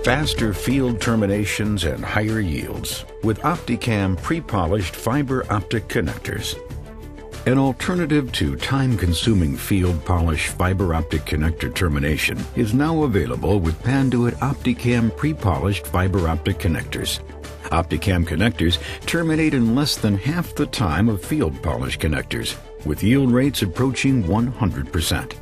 Faster field terminations and higher yields with OptiCam pre-polished fiber optic connectors. An alternative to time-consuming field polish fiber optic connector termination is now available with Panduit OptiCam pre-polished fiber optic connectors. OptiCam connectors terminate in less than half the time of field polish connectors, with yield rates approaching 100%.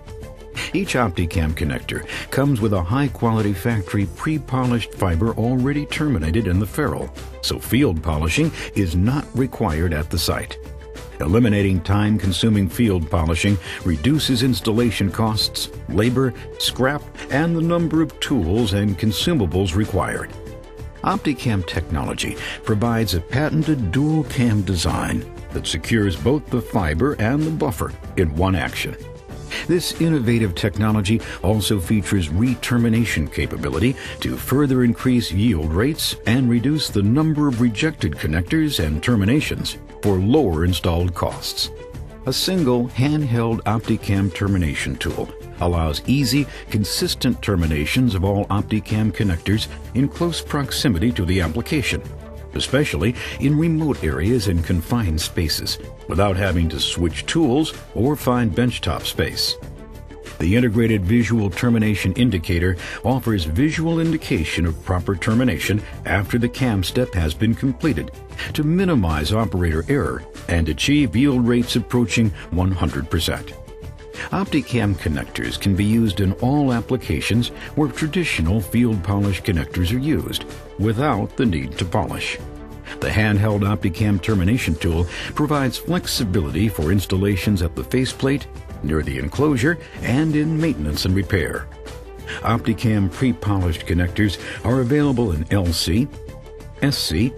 Each OptiCam connector comes with a high-quality factory pre-polished fiber already terminated in the ferrule, so field polishing is not required at the site. Eliminating time-consuming field polishing reduces installation costs, labor, scrap, and the number of tools and consumables required. OptiCam technology provides a patented dual-cam design that secures both the fiber and the buffer in one action. This innovative technology also features re-termination capability to further increase yield rates and reduce the number of rejected connectors and terminations for lower installed costs. A single handheld OptiCam termination tool allows easy, consistent terminations of all OptiCam connectors in close proximity to the application, especially in remote areas and confined spaces, without having to switch tools or find benchtop space. The integrated visual termination indicator offers visual indication of proper termination after the cam step has been completed to minimize operator error and achieve yield rates approaching 100%. OptiCam connectors can be used in all applications where traditional field polish connectors are used, without the need to polish. The handheld OptiCam termination tool provides flexibility for installations at the faceplate, near the enclosure, and in maintenance and repair. OptiCam pre-polished connectors are available in LC, SC,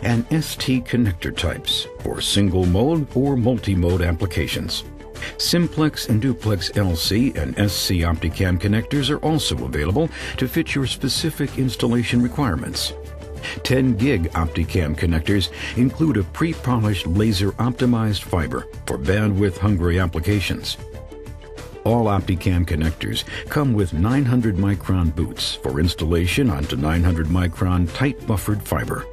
and ST connector types for single-mode or multi-mode applications. Simplex and Duplex LC and SC OptiCam connectors are also available to fit your specific installation requirements. 10 gig OptiCam connectors include a pre-polished laser-optimized fiber for bandwidth-hungry applications. All OptiCam connectors come with 900 micron boots for installation onto 900 micron tight buffered fiber.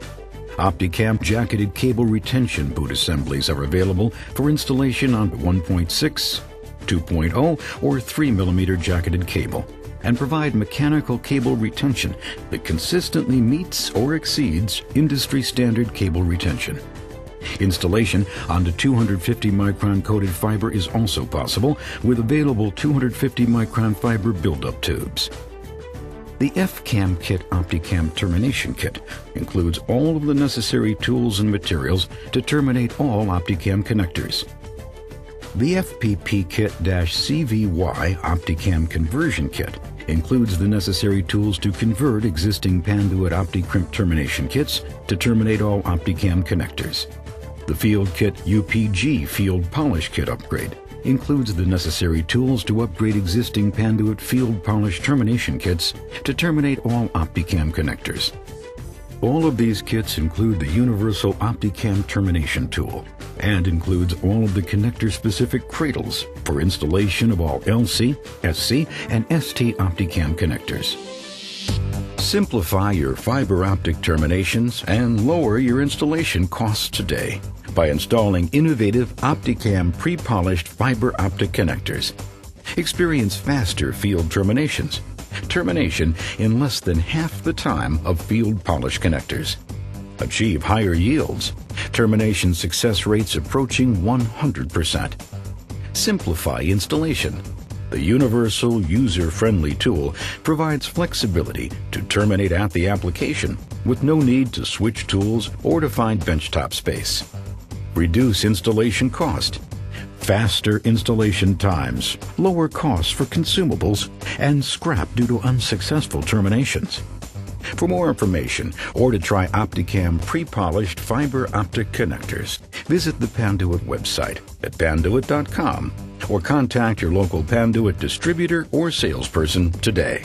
OptiCam jacketed cable retention boot assemblies are available for installation onto 1.6, 2.0, or 3mm jacketed cable, and provide mechanical cable retention that consistently meets or exceeds industry standard cable retention. Installation onto 250 micron coated fiber is also possible with available 250 micron fiber buildup tubes. The FCAM Kit OptiCam Termination Kit includes all of the necessary tools and materials to terminate all OptiCam connectors. The FPP Kit-CVY OptiCam Conversion Kit includes the necessary tools to convert existing Panduit OptiCrimp termination kits to terminate all OptiCam connectors. The Field Kit UPG Field Polish Kit upgrade includes the necessary tools to upgrade existing Panduit field polish termination kits to terminate all OptiCam connectors. All of these kits include the universal OptiCam termination tool and includes all of the connector-specific cradles for installation of all LC, SC, and ST OptiCam connectors. Simplify your fiber optic terminations and lower your installation costs today by installing innovative OptiCam pre-polished fiber optic connectors. Experience faster field termination in less than half the time of field polish connectors. Achieve higher yields, termination success rates approaching 100%. Simplify installation. The universal, user-friendly tool provides flexibility to terminate at the application with no need to switch tools or to find benchtop space. Reduce installation cost. Faster installation times, lower costs for consumables, and scrap due to unsuccessful terminations. For more information or to try OptiCam pre-polished fiber optic connectors, visit the Panduit website at panduit.com or contact your local Panduit distributor or salesperson today.